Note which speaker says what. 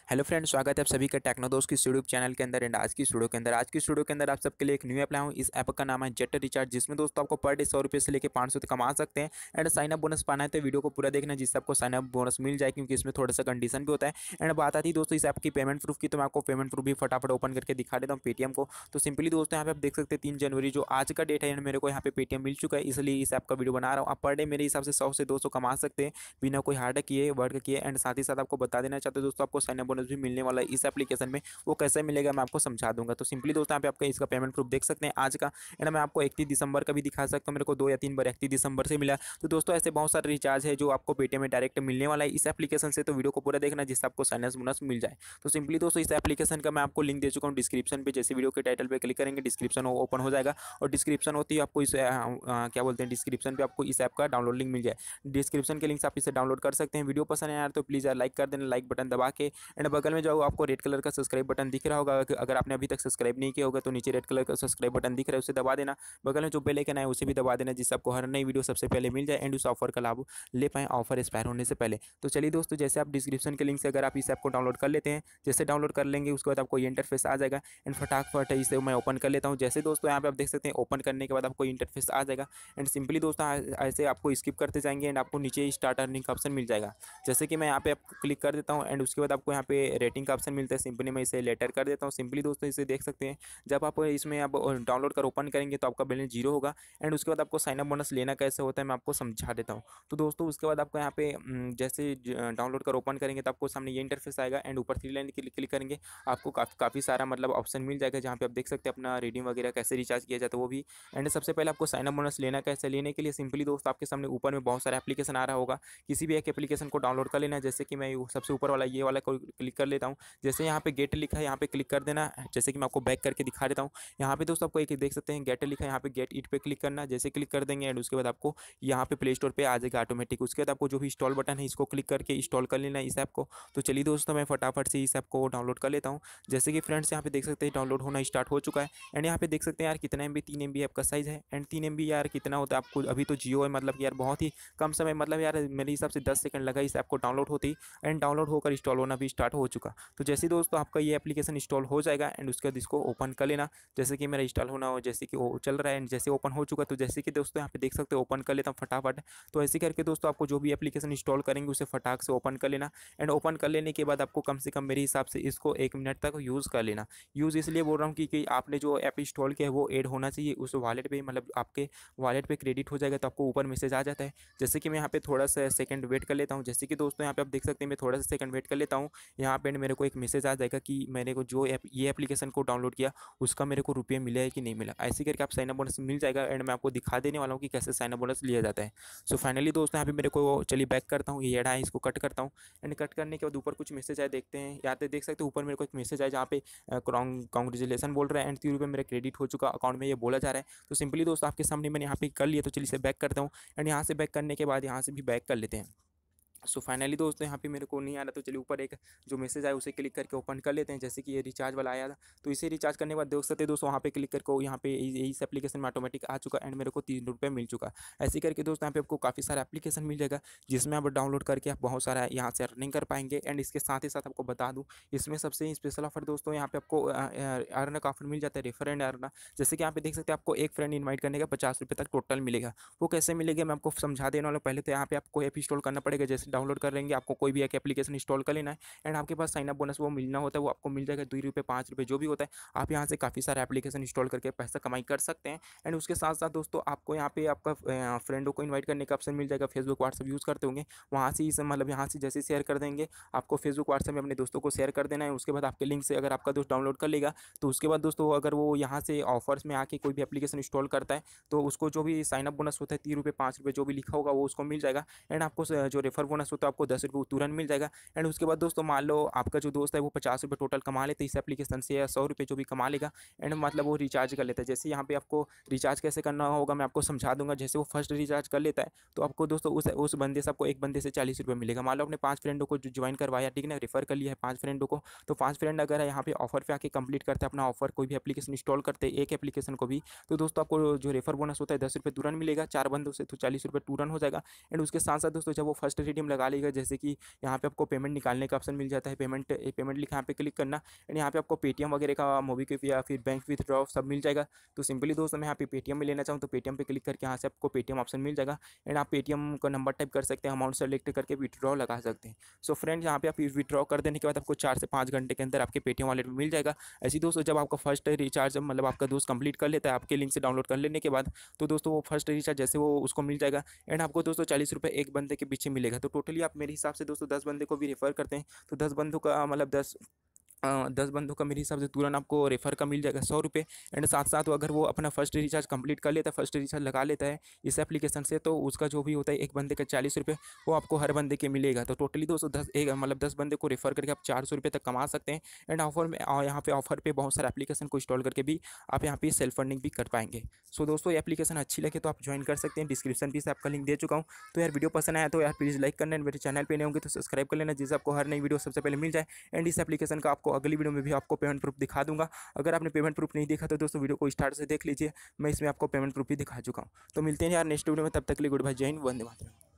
Speaker 1: Hello friends, स्वागत है आप सभी का टेक्नो दोस्त की यूट्यूब चैनल के अंदर। एंड आज की स्टूडियो के अंदर आप सबके लिए एक न्यू ऐप लाया हूँ। इस ऐप का नाम है जेट रिचार्ज, जिसमें दोस्तों आपको पर डे 100 रुपये से लेकर 500 तक कमा सकते हैं। एंड साइन अप बोनस पाना है तो वीडियो को पूरा देखना, जिससे आपको साइन अप बोनस मिल जाए, क्योंकि इसमें थोड़ा सा कंडीशन भी होता है। एंड बात आती है दोस्तों इस ऐप की पेमेंट प्रूफ की, तो मैं आपको पेमेंट प्रूफ भी फटाफट ओपन करके दिखा देता हूँ पेटीएम को। तो सिंपली दोस्तों यहाँ पे आप देख सकते हैं 3 जनवरी जो आज का डेट है, एंड मेरे को यहाँ पे पेटीएम मिल चुका है, इसलिए इस ऐप का वीडियो बना रहा हूँ। आप पर डे मेरे हिसाब से 100 से 200 कमा सकते हैं बिना कोई हार्ड किए वर्क किए। एंड साथ ही साथ आपको बता देना चाहते हैं दोस्तों, आपको साइन अप बोनस भी मिलने वाला है इस एप्लीकेशन में। वो कैसे मिलेगा मैं आपको समझा दूंगा। तो सिंपली दोस्तों यहाँ पे आपका इसका पेमेंट प्रूफ देख सकते हैं आज का। एंड मैं आपको 31 दिसंबर का भी दिखा सकता हूँ, मेरे को 2 या 3 बार 31 दिसंबर से मिला। तो दोस्तों ऐसे बहुत सारे रिचार्ज है जो आपको पेटीएम में डायरेक्ट मिलने वाला है इस एप्लीकेशन से। तो वीडियो को पूरा देखना, जिससे आपको साइन अप बोनस मिल जाए। तो सिंपली दोस्तों इस एप्लीकेशन का मैं आपको लिंक दे चुका हूँ डिस्क्रिप्शन पे। जैसे वीडियो के टाइटल पे क्लिक करेंगे डिस्क्रिप्शन ओपन हो जाएगा, और डिस्क्रिप्शन होती है आपको इस क्या बोलते हैं, डिस्क्रिप्शन पे आपको इस ऐप का डाउनलोड लिंक मिल जाए। डिस्क्रिप्शन के लिंक से आप इसे डाउनलोड कर सकते हैं। वीडियो पसंद है यार तो प्लीज़ यार लाइक कर देना, लाइक बटन दबा के। एंड बगल में जो आपको रेड कलर का सब्सक्राइब बटन दिख रहा होगा, अगर आपने अभी तक सब्सक्राइब नहीं किया होगा तो नीचे रेड कलर का सब्सक्राइब बटन दिख रहा है, उसे दबा देना। बगल में जो बेल आइकन है उसे भी दबा देना, जिससे आपको हर नई वीडियो सबसे पहले मिल जाए एंड उस ऑफर का लाभ ले पाएँ, ऑफर एक्सपायर होने से पहले। तो चलिए दोस्तों, जैसे आप डिस्क्रिप्शन के लिंक से अगर आप इस ऐप को डाउनलोड कर लेते हैं, जैसे डाउनलोड कर लेंगे उसके बाद आपको ये इंटरफेस आ जाएगा। एंड फटाफट इसे मैं ओपन कर लेता हूँ। जैसे दोस्तों यहाँ पे आप देख सकते हैं ओपन करने के बाद आपको इंटरफेस आ जाएगा। एंड सिंपली दोस्तों ऐसे आपको स्किप करते जाएंगे एंड आपको नीचे स्टार्ट अर्निंग का ऑप्शन मिल जाएगा। जैसे कि मैं यहाँ पे आपको क्लिक कर देता हूँ, एंड उसके बाद आपको यहाँ पे रेटिंग का ऑप्शन मिलता है। सिंपली मैं इसे लेटर कर देता हूँ। सिंपली दोस्तों इसे देख सकते हैं, जब आप इसमें आप डाउनलोड कर ओपन करेंगे तो आपका बैलेंस 0 होगा। एंड उसके बाद आपको साइन अप बोनस लेना कैसे होता है मैं आपको समझा देता हूँ। तो दोस्तों उसके बाद आपको यहाँ पे जैसे डाउनलोड कर ओपन करेंगे तो आपको सामने ये इंटरफेस आएगा। एंड ऊपर 3 लाइन क्लिक करेंगे, आपको काफ़ी सारा मतलब ऑप्शन मिल जाएगा, जहाँ पे आप देख सकते हैं अपना रिडीम वगैरह कैसे रिचार्ज किया जाता है वो भी। एंड सबसे पहले आपको साइन अप बोनस लेना कैसे, लेने के लिए सिंपली दोस्तों आपके सामने ऊपर में बहुत सारा एप्लीकेशन आ रहा होगा, किसी भी एक एप्लीकेशन को डाउनलोड कर लेना है। जैसे कि मैं सबसे ऊपर वाला ये वाला को क्लिक कर लेता हूँ। जैसे यहाँ पे गेट लिखा है यहाँ पे क्लिक कर देना। जैसे कि मैं आपको बैक करके दिखा देता हूँ, यहाँ पे दोस्तों आपको एक देख सकते हैं गेट लिखा है, यहाँ पे गेट इट पे क्लिक करना। जैसे क्लिक कर देंगे एंड उसके बाद आपको यहाँ पे प्ले स्टोर पे आ जाएगा ऑटोमेटिक। उसके बाद आपको जो भी इंस्टॉल बटन है इसको क्लिक करके इंस्टॉल कर लेना है इस ऐप को। तो चलिए दोस्तों मैं फटाफट से इस ऐप को डाउनलोड कर लेता हूँ। जैसे कि फ्रेंड्स यहाँ पे देख सकते हैं डाउनलोड होना स्टार्ट हो चुका है। एंड यहाँ पे देख सकते हैं यार कितना MB 3 MB आपका साइज़ है। एंड 3 MB यार कितना होता है आपको, अभी तो जियो है, मतलब यार बहुत ही कम समय, मतलब यार मेरे हिसाब से 10 सेकंड लगा इस ऐप को डाउनलोड होती। एंड डाउनलोड होकर इंस्टॉल होना भी स्टार्ट हो चुका। तो जैसे दोस्तों आपका ये एप्लीकेशन इंस्टॉल हो जाएगा एंड उसके बाद इसको ओपन कर लेना। जैसे कि मेरा इंस्टॉल होना हो, जैसे कि वो चल रहा है एंड जैसे ओपन हो चुका। तो जैसे कि दोस्तों यहाँ पे देख सकते हो ओपन कर लेता हूँ फटाफट। तो ऐसे करके दोस्तों आपको जो भी एप्लीकेशन इंस्टॉल करेंगे उसे फटाक से ओपन कर लेना। एंड ओपन कर लेने के बाद आपको कम से कम मेरे हिसाब से इसको 1 मिनट तक यूज़ कर लेना। यूज़ इसलिए बोल रहा हूँ कि आपने जो ऐप इंस्टॉल किया है वो ऐड होना चाहिए उस वॉलेट पे, मतलब आपके वॉलेट पे क्रेडिट हो जाएगा तो आपको ऊपर मैसेज आ जाता है। जैसे कि मैं यहाँ पे थोड़ा सा सेकंड वेट कर लेता हूँ। जैसे कि दोस्तों यहाँ पे आप देख सकते हैं मैं थोड़ा सा सेकंड वेट कर लेता हूँ। यहाँ पे मेरे को एक मैसेज आ जाएगा कि मैंने को जो ये एप्लीकेशन को डाउनलोड किया उसका मेरे को रुपये मिला है कि नहीं मिला। ऐसे करके आप साइन अप बोनस मिल जाएगा। एंड मैं आपको दिखा देने वाला हूँ कि कैसे साइन अप बोनस लिया जाता है। सो फाइनली दोस्तों यहाँ पे मेरे को चलिए बैक करता हूँ, ये ऐड है इसको कट करता हूँ। एंड कट करने के बाद ऊपर कुछ मैसेज आए, देखते हैं। यहाँ पे देख सकते हैं ऊपर मेरे को एक मैसेज आया जहाँ पे कॉन्ग्रेचुलेसन बोल रहा है एंड 3 रुपये मेरा क्रेडिट हो चुका अकाउंट में, ये बोला जा रहा है। तो सिंपली दोस्तों आपके सामने मैंने यहाँ पे कर लिया। तो चलिए इसे बैक करता हूँ। एंड यहाँ से बैक करने के बाद यहाँ से भी बैक कर लेते हैं। सो फाइनली दोस्तों यहाँ पे मेरे को नहीं आ रहा, तो चलिए ऊपर एक जो मैसेज आया उसे क्लिक करके ओपन कर लेते हैं। जैसे कि ये रिचार्ज वाला आया था, तो इसे रिचार्ज करने के बाद देख सकते हैं दोस्तों वहाँ पे क्लिक करके यहाँ पे इस एप्लीकेशन में ऑटोमेटिक आ चुका एंड मेरे को 3 रुपये मिल चुका। ऐसे करके दोस्तों यहाँ पे आपको काफ़ी सारा एप्लीकेशन मिल जाएगा, जिसमें आप डाउनलोड करके आप बहुत सारा यहाँ से अर्निंग कर पाएंगे। एंड इसके साथ ही साथ आपको बता दूँ, इसमें सबसे स्पेशल ऑफर दोस्तों यहाँ पे आपको अर्न का ऑफर मिल जाता है, रेफर एंड अर्न। जैसे कि यहाँ पे देख सकते हैं आपको एक फ्रेंड इन्वाइट करने का 50 रुपये तक टोटल मिलेगा। वो कैसे मिलेगा मैं आपको समझा देने वाला हूँ। पहले तो यहाँ पे आपको ऐप इंस्टॉल करना पड़ेगा। जैसे डाउनलोड कर लेंगे आपको कोई भी एक एप्लीकेशन इंस्टॉल कर लेना है एंड आपके पास साइन अप बोनस वो मिलना होता है, वो आपको मिल जाएगा 2 रुपये 5 रुपये जो भी होता है। आप यहाँ से काफ़ी सारे एप्लीकेशन इंस्टॉल करके पैसा कमाई कर सकते हैं। एंड उसके साथ साथ दोस्तों आपको यहाँ पे आपका फ्रेंडों को इन्वाइट करने का ऑप्शन मिल जाएगा। फेसबुक व्हाट्सअप यूज़ करते होंगे, वहाँ से इस मतलब यहाँ से जैसे शेयर कर देंगे आपको फेसबुक व्हाट्सअप में अपने दोस्तों को शेयर कर देना है। उसके बाद आपके लिंक से अगर आपका दोस्त डाउनलोड कर लेगा तो उसके बाद दोस्तों अगर वो यहाँ से ऑफर्स में आके कोई भी एप्लीकेशन इंस्टॉल करता है तो उसको जो भी साइन अप बोनस होता है 3 रुपये 5 रुपये जो भी लिखा होगा वो उसको मिल जाएगा। एंड आपको जो रेफर बोनस होता है आपको 10 रुपये तुरंत मिल जाएगा। एंड उसके बाद दोस्तों मान लो आपका जो दोस्त है वो 50 रुपये टोटल कमा लेते इस एप्लीकेशन से, या 100 रुपये जो भी कमा लेगा। एंड मतलब वो रिचार्ज कर लेता है। जैसे यहाँ पे आपको रिचार्ज कैसे करना होगा मैं आपको समझा दूंगा। जैसे वो फर्स्ट रिचार्ज कर लेता है तो आपको दोस्तों उस बंदे से आपको एक बंदे से 40 रुपये मिलेगा। मान लो अपने 5 फ्रेंडों को ज्वाइन करवाया, ठीक है, रेफर कर लिया है 5 फ्रेंडों को। तो 5 फ्रेंड अगर यहाँ पे ऑफर पे आके कंप्लीट करते हैं अपना ऑफर, कोई भी एप्लीकेशन इंस्टॉल करते हैं एक एप्लीकेशन को भी, तो दोस्तों आपको जो रेफर बोनस होता है 10 रुपये तुरंत मिलेगा। 4 बंदों से तो 40 रुपये तुरंत हो जाएगा। एंड उसके साथ साथ दोस्तों जब वो फर्स्ट रिडीम पेटीएम लगा लीजिएगा। जैसे कि यहाँ पे आपको पेमेंट निकालने का ऑप्शन मिल जाता है, पेमेंट पेमेंट लिखा यहाँ पे क्लिक करना एंड यहाँ पे आपको पेटीएम वगैरह का मोबीक्विक या फिर बैंक विथड्रॉ सब मिल जाएगा। तो सिंपली दोस्तों मैं यहाँ पे पेटीएम में लेना चाहूँ तो पेटीएम पे क्लिक करके यहाँ से आपको पेटीएम ऑप्शन मिल जाएगा एंड आप पेटीएम का नंबर टाइप कर सकते हैं, अमाउंट सेलेक्ट करके विथड्रॉ लगा सकते हैं। सो फ्रेंड्स यहाँ पे आप विथड्रॉ कर देने के बाद आपको 4 से 5 घंटे के अंदर आपके पेटीएम वॉलेट में मिल जाएगा। ऐसी दोस्तों जब आपका फर्स्ट रिचार्ज मतलब आपका दोस्त कंप्लीट कर लेता है आपके लिंक से डाउनलोड कर लेने के बाद, तो दोस्तों वो फर्स्ट रिचार्ज जैसे वो उसको मिल जाएगा एंड आपको दोस्तों 40 रुपये एक बंदे के पीछे मिलेगा। तो टोटली आप मेरे हिसाब से दोस्तों 10 बंदे को भी रेफर करते हैं तो 10 बंदों का मतलब 10 बंदों का मेरे हिसाब से तुरंत आपको रेफर का मिल जाएगा 100 रुपये एंड साथ साथ अगर वो अपना फर्स्ट रिचार्ज कंप्लीट कर लेता है, फर्स्ट रिचार्ज लगा लेता है इस एप्लीकेशन से, तो उसका जो भी होता है एक बंदे का 40 रुपये वो आपको हर बंदे के मिलेगा। तो टोटली दोस्तों 10 बंदे को रेफर करके आप 400 रुपये तक कमा सकते हैं एंड ऑफर में यहाँ पे ऑफर पे बहुत सारे एप्लीकेशन को इंस्टॉल करके भी आप यहाँ पे सेल्फ फंडिंग भी कर पाएंगे। सो दोस्तों ये एप्लीकेशन अच्छी लगे तो आप ज्वाइन कर सकते हैं, डिस्क्रिप्शन भी से आपका लिंक दे चुका हूँ। तो यार वीडियो पसंद आया तो यार प्लीज़ लाइक करना, मेरे चैनल पे नहीं होंगे तो सब्सक्राइब कर लेना जिससे आपको हर नई वीडियो सबसे पहले मिल जाए एंड इस एप्लीकेशन का आपको अगली वीडियो में भी आपको पेमेंट प्रूफ दिखा दूंगा। अगर आपने पेमेंट प्रूफ नहीं देखा तो दोस्तों वीडियो को स्टार्ट से देख लीजिए, मैं इसमें आपको पेमेंट प्रूफ भी दिखा चुका हूँ। तो मिलते हैं यार नेक्स्ट वीडियो में, तब तक के लिए गुड बाय, जय हिंद, वंदे मातरम।